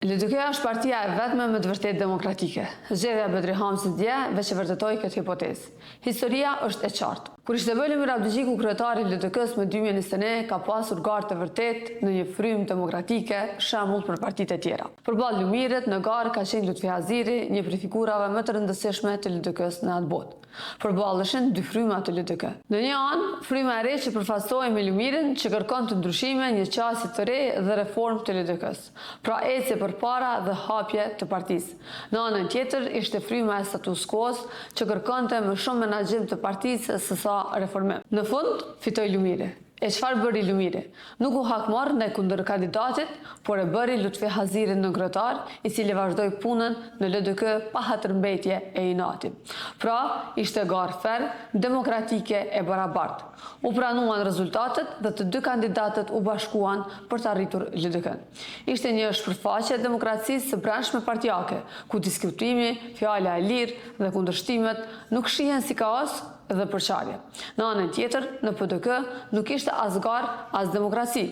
LDK është partia e vetme me të vërtet demokratike. Zgjedhja e Bedri Hamzit dje veç e vërtetoi këtë hipotezë. Historia është e qartë. Kur ishte Vladimir Abdulgjiku kryetari i LDK-s me 2021, ka pasur garë të vërtet në një frymë demokratike, shembull për partitë e tjera. Përballë Lumirit, në garë ka qenë Lutfi Haziri, një prej figurave më të rëndësishme të LDK-s në atë botë. Përballeshin dy fryma të LDK. Në një anë, fryma e re që përfaqësohej me Lumirin, që kërkon të ndryshime, një qasje të re dhe reformë të LDK-s. Pra ecje përpara dhe hapje të partisë. Në anën tjetër ishte fryma e status quo-s që kërkonte më shumë menaxhim të partisë se sa reformim. Në fund fitoi Lumiri. E çfarë bëri Lumiri? Nuk u hakmorr ndaj kundërkandidatit, por e bëri Lutfi Hazirin në kryetar, i cili vazhdoi punën në LDK pa hatërmbetje e inatit. Pra, ishte garë ferm, demokratike e barabartë. U pranuan rezultatet dhe të dy kandidatët u bashkuan për të arritur LDK-n. Ishte një shpërfaqe e demokracisë së brendshme partijake, ku diskutimi, fjala e lirë dhe kundërshtimet nuk shihen si kaos dhe përçarje. Në anën tjetër, në PDK nuk ishte as garë, as demokraci.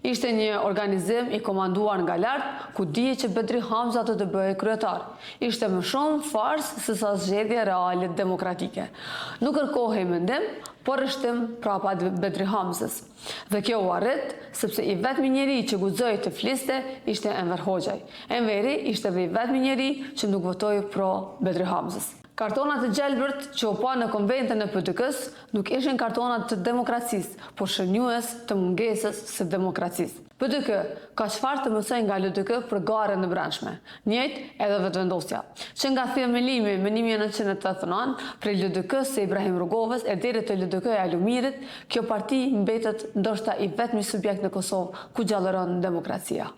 Ishte një organizim i komanduar nga lart, ku dije që Bedri Hamza do të bëhej kryetar. Ishte më shumë farsë se sa zgjedhje reale demokratike. Nuk kërkohej mendim, por rështim prapa Bedri Hamzës. Dhe kjo u arrit, sepse i vetmi njeri që guxoi të fliste ishte Enver Hoxhaj. Enveri ishte dhe i vetmi njeri që nuk votoi pro Bedri Hamzës. Kartonat e gjelbërt që u pa në konventën e PDK-s nuk ishin kartonat të demokracisë, por shënjues të mungesës së demokracisë. PDK ka çfarë të mësoj nga LDK për garën e brendshme. Njëjtë edhe vetëvendosja. Që nga themelimi me 1989 prej LDK-s së Ibrahim Rrugovës e deri te LDK-ja e Lumirit, kjo parti mbetet ndoshta i vetmi subjekt në Kosovë ku gjallëron demokracia.